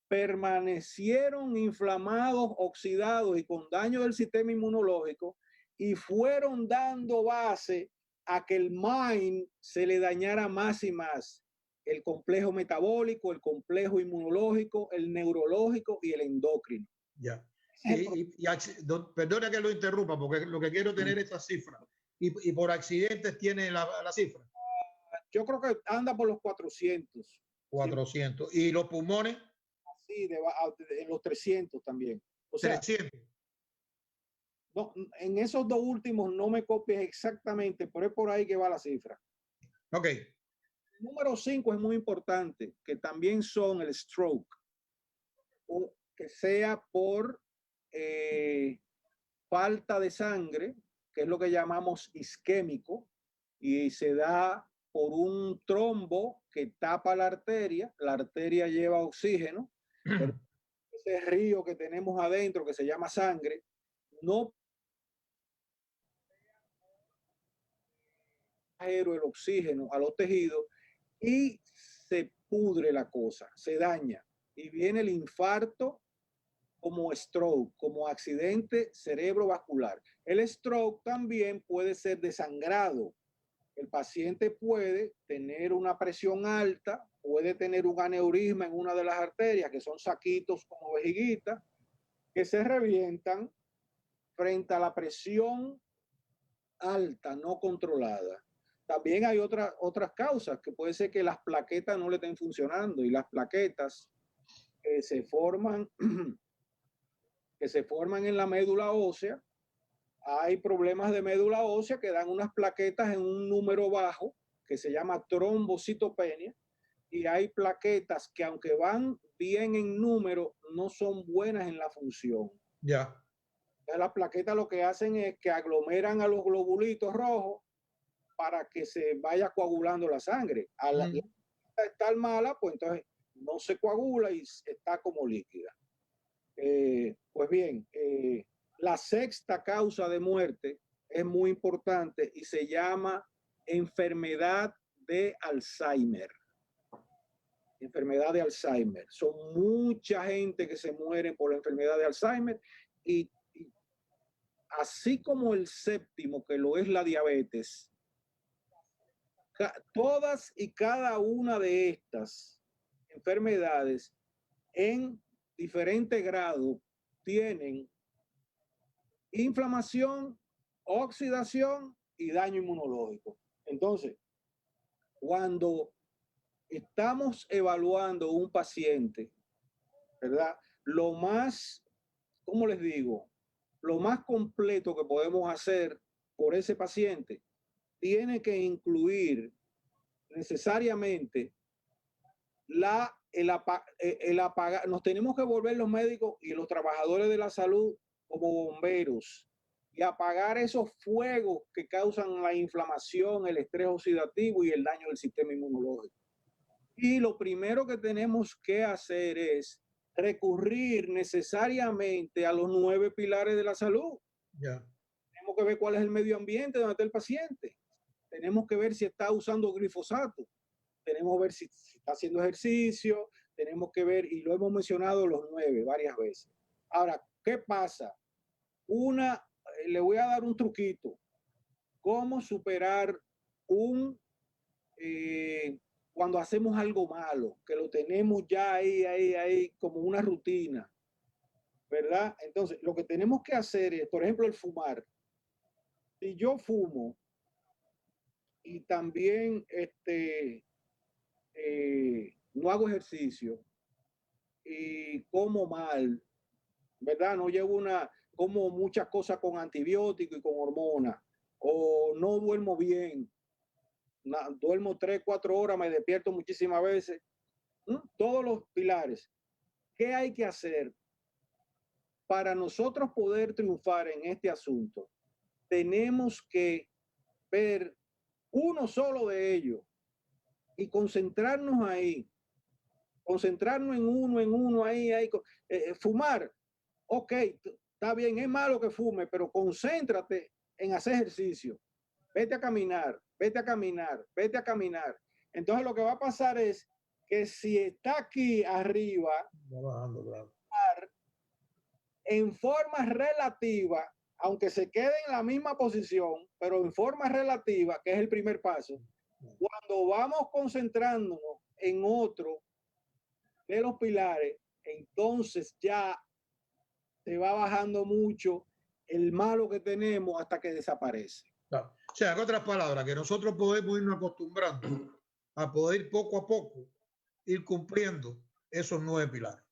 permanecieron inflamados, oxidados y con daño del sistema inmunológico y fueron dando base a que el mind se le dañara más y más. El complejo metabólico, el complejo inmunológico, el neurológico y el endocrino. Ya. Perdona que lo interrumpa, porque lo que quiero tener es esa cifra. Y por accidentes tiene la cifra. Yo creo que anda por los 400. 400. ¿Y los pulmones? Sí, en los 300 también. O sea, 300. No, en esos dos últimos no me copies exactamente, pero es por ahí que va la cifra. Ok. Número 5 es muy importante, que también son el stroke, o que sea por falta de sangre, que es lo que llamamos isquémico, y se da por un trombo que tapa la arteria lleva oxígeno, pero ese río que tenemos adentro que se llama sangre, no el oxígeno a los tejidos y se pudre la cosa, se daña y viene el infarto como stroke, como accidente cerebrovascular. El stroke también puede ser desangrado. El paciente puede tener una presión alta, puede tener un aneurisma en una de las arterias, que son saquitos como vejiguitas, que se revientan frente a la presión alta, no controlada. También hay otras causas, que puede ser que las plaquetas no le estén funcionando, y las plaquetas que se forman en la médula ósea, hay problemas de médula ósea que dan unas plaquetas en un número bajo que se llama trombocitopenia, y hay plaquetas que aunque van bien en número, no son buenas en la función. Ya. Las plaquetas lo que hacen es que aglomeran a los globulitos rojos para que se vaya coagulando la sangre. Al estar mala, pues entonces no se coagula y está como líquida. Pues bien, la sexta causa de muerte es muy importante y se llama enfermedad de Alzheimer. Enfermedad de Alzheimer. Son mucha gente que se muere por la enfermedad de Alzheimer y así como el séptimo, que lo es la diabetes, todas y cada una de estas enfermedades en diferente grado tienen inflamación, oxidación y daño inmunológico. Entonces, cuando estamos evaluando un paciente, ¿verdad? Lo más, ¿cómo les digo? Lo más completo que podemos hacer por ese paciente tiene que incluir necesariamente el apagar. Nos tenemos que volver los médicos y los trabajadores de la salud como bomberos y apagar esos fuegos que causan la inflamación, el estrés oxidativo y el daño del sistema inmunológico. Y lo primero que tenemos que hacer es recurrir necesariamente a los 9 pilares de la salud. Ya. Tenemos que ver cuál es el medio ambiente donde está el paciente. Tenemos que ver si está usando glifosato. Tenemos que ver si está haciendo ejercicio. Tenemos que ver, y lo hemos mencionado los 9 varias veces. Ahora, ¿qué pasa? Le voy a dar un truquito. ¿Cómo superar cuando hacemos algo malo, que lo tenemos ya ahí, como una rutina, ¿verdad? Entonces, lo que tenemos que hacer es, por ejemplo, el fumar. Si yo fumo y también no hago ejercicio y como mal, ¿verdad? No llevo como muchas cosas con antibióticos y con hormonas, o no duermo bien, duermo 3, 4 horas, me despierto muchísimas veces. Todos los pilares. ¿Qué hay que hacer para nosotros poder triunfar en este asunto? Tenemos que ver uno solo de ellos y concentrarnos ahí. Concentrarnos en uno ahí. Fumar. Ok, está bien, es malo que fume, pero concéntrate en hacer ejercicio. Vete a caminar, vete a caminar, vete a caminar. Entonces lo que va a pasar es que si está aquí arriba, Va bajando, claro. En forma relativa, aunque se quede en la misma posición, pero en forma relativa, que es el primer paso, cuando vamos concentrándonos en otro de los pilares, entonces ya se va bajando mucho el malo que tenemos hasta que desaparece. Claro. O sea, en otras palabras, que nosotros podemos irnos acostumbrando a poder poco a poco ir cumpliendo esos 9 pilares.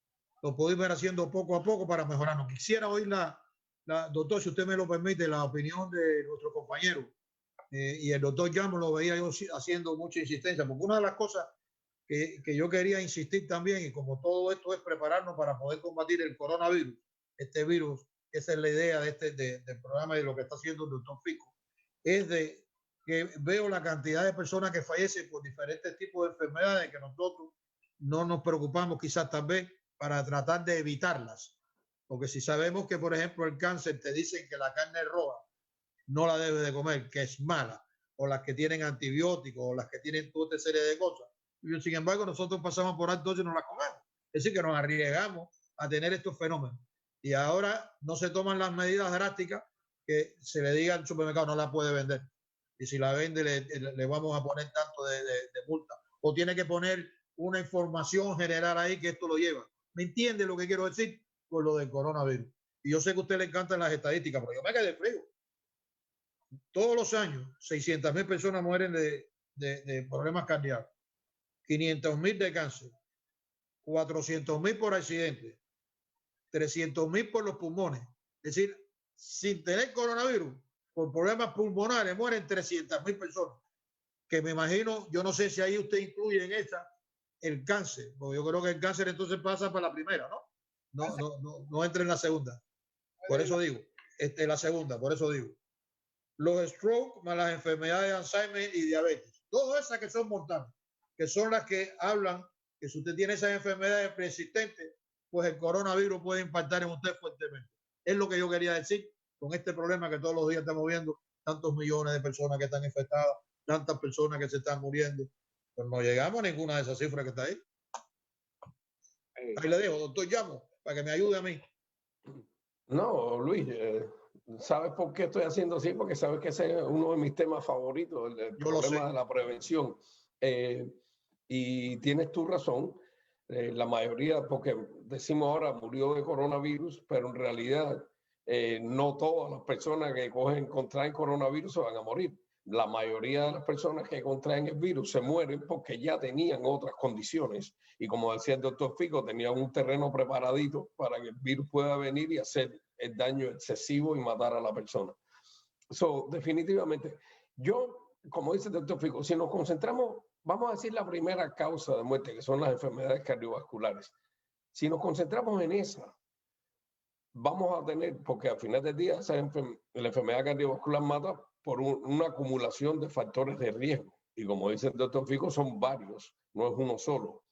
Lo podemos ir haciendo poco a poco para mejorarnos. Quisiera oír doctor, si usted me lo permite, la opinión de nuestro compañero. Y el doctor Llamo lo veía yo haciendo mucha insistencia, porque una de las cosas que yo quería insistir también, y como todo esto es prepararnos para poder combatir el coronavirus, este virus, esa es la idea del programa y de lo que está haciendo el doctor Fico, es de que veo la cantidad de personas que fallecen por diferentes tipos de enfermedades que nosotros no nos preocupamos quizás tal vez para tratar de evitarlas. Porque si sabemos que, por ejemplo, el cáncer te dicen que la carne roja no la debes de comer, que es mala, o las que tienen antibióticos, o las que tienen toda esta serie de cosas. Y, sin embargo, nosotros pasamos por alto y no las comemos. Es decir, que nos arriesgamos a tener estos fenómenos. Y ahora no se toman las medidas drásticas que se le diga al supermercado no la puede vender. Y si la vende, le vamos a poner tanto de multa. O tiene que poner una información general ahí que esto lo lleva. ¿Me entiende lo que quiero decir? Con lo del coronavirus. Y yo sé que a usted le encantan las estadísticas, pero yo me quedé frío. Todos los años, 600,000 personas mueren de problemas cardíacos, 500,000 de cáncer, 400,000 por accidente, 300,000 por los pulmones. Es decir, sin tener coronavirus, por problemas pulmonares, mueren 300,000 personas. Que me imagino, yo no sé si ahí usted incluye en esa el cáncer, porque yo creo que el cáncer entonces pasa para la primera, ¿no? No entra en la segunda. Por eso digo, la segunda, por eso digo. Los stroke más las enfermedades de Alzheimer y diabetes. Todas esas que son mortales, que son las que hablan que si usted tiene esas enfermedades persistentes, pues el coronavirus puede impactar en usted fuertemente. Es lo que yo quería decir con este problema que todos los días estamos viendo, tantos millones de personas que están infectadas, tantas personas que se están muriendo. Pues no llegamos a ninguna de esas cifras que está ahí. Ahí le dejo, doctor Llamo, para que me ayude a mí. No, Luis, ¿sabes por qué estoy haciendo así? Porque sabes que ese es uno de mis temas favoritos, el problema de la prevención. Y tienes tu razón. La mayoría, porque decimos ahora murió de coronavirus, pero en realidad no todas las personas que contraen coronavirus se van a morir. La mayoría de las personas que contraen el virus se mueren porque ya tenían otras condiciones. Y como decía el doctor Fico, tenían un terreno preparadito para que el virus pueda venir y hacer el daño excesivo y matar a la persona. Definitivamente, yo, como dice el doctor Fico, si nos concentramos, vamos a decir la primera causa de muerte, que son las enfermedades cardiovasculares. Si nos concentramos en esa, vamos a tener, porque al final del día la enfermedad cardiovascular mata por una acumulación de factores de riesgo. Y como dice el doctor Fico, son varios, no es uno solo.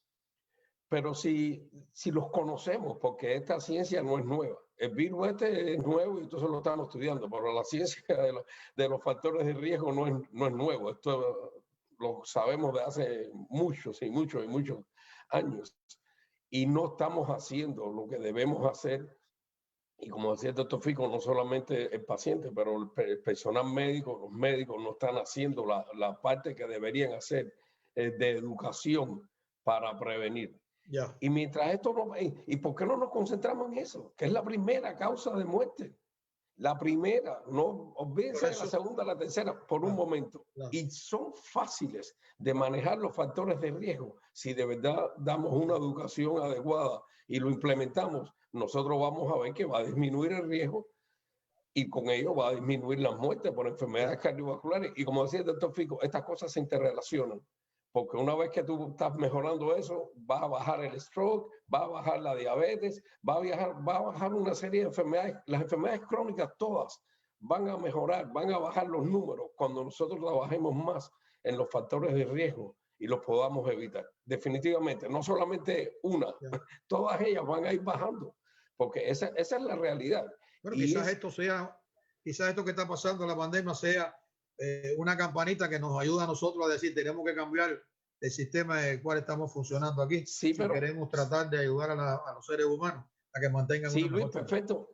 Pero si los conocemos, porque esta ciencia no es nueva. El virus es nuevo y entonces lo estamos estudiando, pero la ciencia de los factores de riesgo no es nuevo. Esto lo sabemos de hace muchos años. Y no estamos haciendo lo que debemos hacer. Y como decía el doctor Fico, no solamente el paciente, pero el personal médico, los médicos no están haciendo la parte que deberían hacer de educación para prevenir. Ya. Y mientras esto no... ¿Y por qué no nos concentramos en eso? Que es la primera causa de muerte. La primera, no olvídense de la segunda, la tercera, por un momento. Y son fáciles de manejar los factores de riesgo. Si de verdad damos una educación adecuada y lo implementamos, nosotros vamos a ver que va a disminuir el riesgo y con ello va a disminuir las muertes por enfermedades cardiovasculares. Y como decía el doctor Fico, estas cosas se interrelacionan. Porque una vez que tú estás mejorando eso, va a bajar el stroke, va a bajar la diabetes, va a bajar una serie de enfermedades. Las enfermedades crónicas todas van a mejorar, van a bajar los números cuando nosotros trabajemos más en los factores de riesgo y los podamos evitar. Definitivamente, no solamente una, todas ellas van a ir bajando, porque esa es la realidad. Bueno, quizás esto que está pasando, la pandemia, sea una campanita que nos ayuda a nosotros a decir, tenemos que cambiar el sistema en el cual estamos funcionando aquí. Sí, pero queremos tratar de ayudar a los seres humanos a que mantengan sí, Luis, perfecto,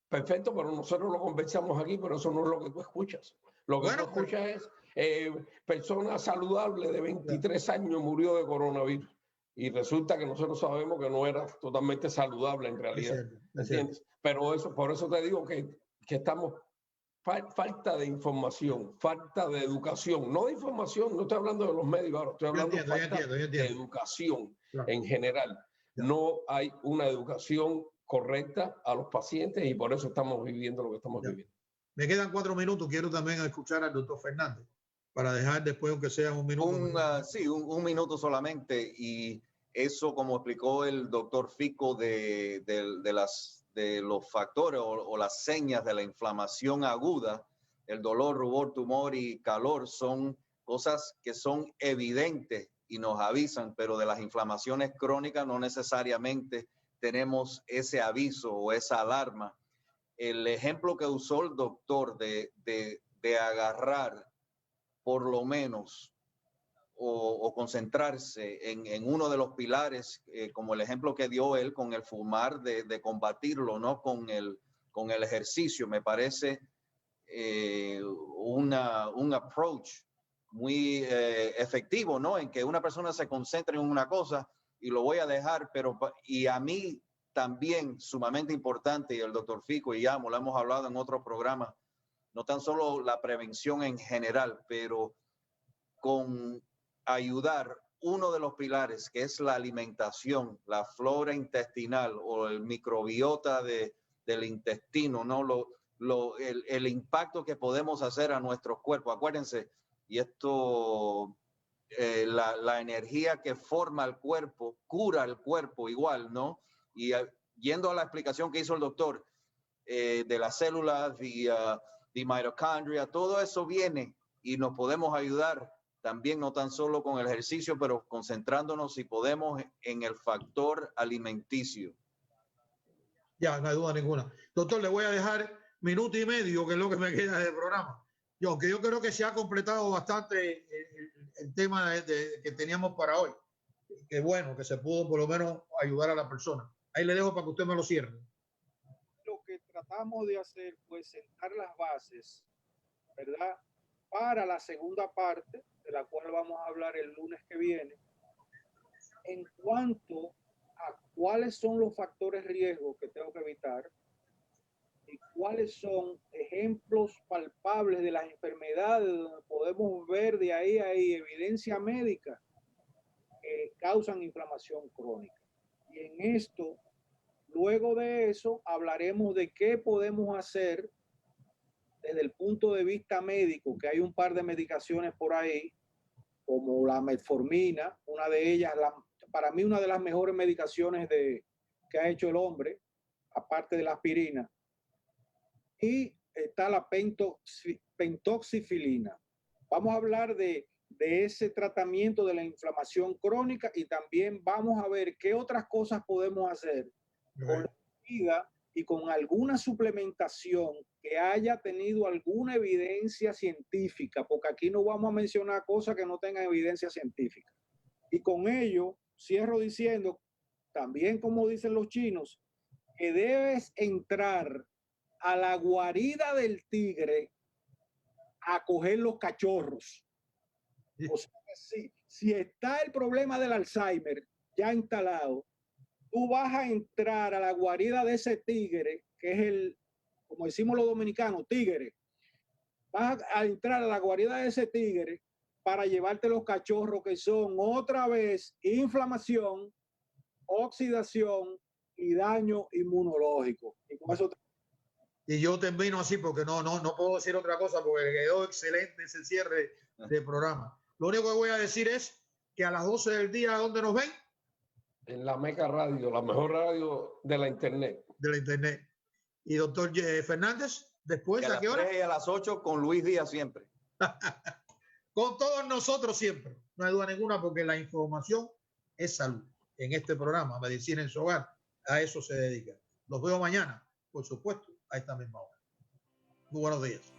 pero nosotros lo conversamos aquí, pero eso no es lo que tú escuchas. Lo que tú escuchas es persona saludable de 23 años murió de coronavirus. Y resulta que nosotros sabemos que no era totalmente saludable en realidad. Es cierto. Pero por eso te digo que estamos falta de información, falta de educación, no de información, no estoy hablando de los médicos ahora, estoy hablando de educación en general. No hay una educación correcta a los pacientes y por eso estamos viviendo lo que estamos viviendo. Me quedan 4 minutos, quiero también escuchar al doctor Fernández para dejar después, aunque sea un minuto. Sí, un minuto solamente, y eso, como explicó el doctor Fico, de los factores o las señas de la inflamación aguda, el dolor, rubor, tumor y calor, son cosas que son evidentes y nos avisan, pero de las inflamaciones crónicas no necesariamente tenemos ese aviso o esa alarma. El ejemplo que usó el doctor de agarrar por lo menos o concentrarse en uno de los pilares, como el ejemplo que dio él con el fumar, de combatirlo, ¿no? Con el ejercicio, me parece un approach muy efectivo, ¿no? En que una persona se concentre en una cosa y lo voy a dejar, y a mí también sumamente importante, y el doctor Fico y Llamo lo hemos hablado en otros programas, no tan solo la prevención en general, pero con ayudar uno de los pilares, que es la alimentación, la flora intestinal o el microbiota del intestino, ¿no? El impacto que podemos hacer a nuestros cuerpos. Acuérdense, y esto la energía que forma el cuerpo, cura el cuerpo igual, ¿no? Y yendo a la explicación que hizo el doctor de las células, de mitocondria, todo eso viene y nos podemos ayudar también, no tan solo con el ejercicio, pero concentrándonos, si podemos, en el factor alimenticio. Ya, no hay duda ninguna. Doctor, le voy a dejar minuto y medio, que es lo que me queda del programa. Aunque yo creo que se ha completado bastante el tema que teníamos para hoy. Qué bueno que se pudo por lo menos ayudar a la persona. Ahí le dejo para que usted me lo cierre. Lo que tratamos de hacer fue sentar las bases, ¿verdad? Para la segunda parte, de la cual vamos a hablar el lunes que viene, en cuanto a cuáles son los factores riesgos que tengo que evitar y cuáles son ejemplos palpables de las enfermedades donde podemos ver de ahí a ahí evidencia médica que causan inflamación crónica. Y en esto, luego de eso, hablaremos de qué podemos hacer desde el punto de vista médico, que hay un par de medicaciones por ahí, como la metformina, una de ellas, para mí una de las mejores medicaciones que ha hecho el hombre, aparte de la aspirina. Y está la pentoxifilina. Vamos a hablar de ese tratamiento de la inflamación crónica y también vamos a ver qué otras cosas podemos hacer con la vida y con alguna suplementación que haya tenido alguna evidencia científica, porque aquí no vamos a mencionar cosas que no tengan evidencia científica. Y con ello cierro diciendo, también como dicen los chinos, que debes entrar a la guarida del tigre a coger los cachorros. O sea, si está el problema del Alzheimer ya instalado, tú vas a entrar a la guarida de ese tigre, que es el, como decimos los dominicanos, tigre. Vas a entrar a la guarida de ese tigre para llevarte los cachorros que son otra vez inflamación, oxidación y daño inmunológico. Y con eso y yo termino así porque no puedo decir otra cosa porque quedó excelente ese cierre del programa. Lo único que voy a decir es que a las 12 del día, ¿dónde nos ven? En la Meca Radio, la mejor radio de la internet. De la internet. Y doctor Fernández, después, ¿a qué hora? A las 3 y a las 8 con Luis Díaz siempre. Con todos nosotros siempre. No hay duda ninguna porque la información es salud. En este programa, Medicina en su Hogar, a eso se dedica. Los veo mañana, por supuesto, a esta misma hora. Muy buenos días.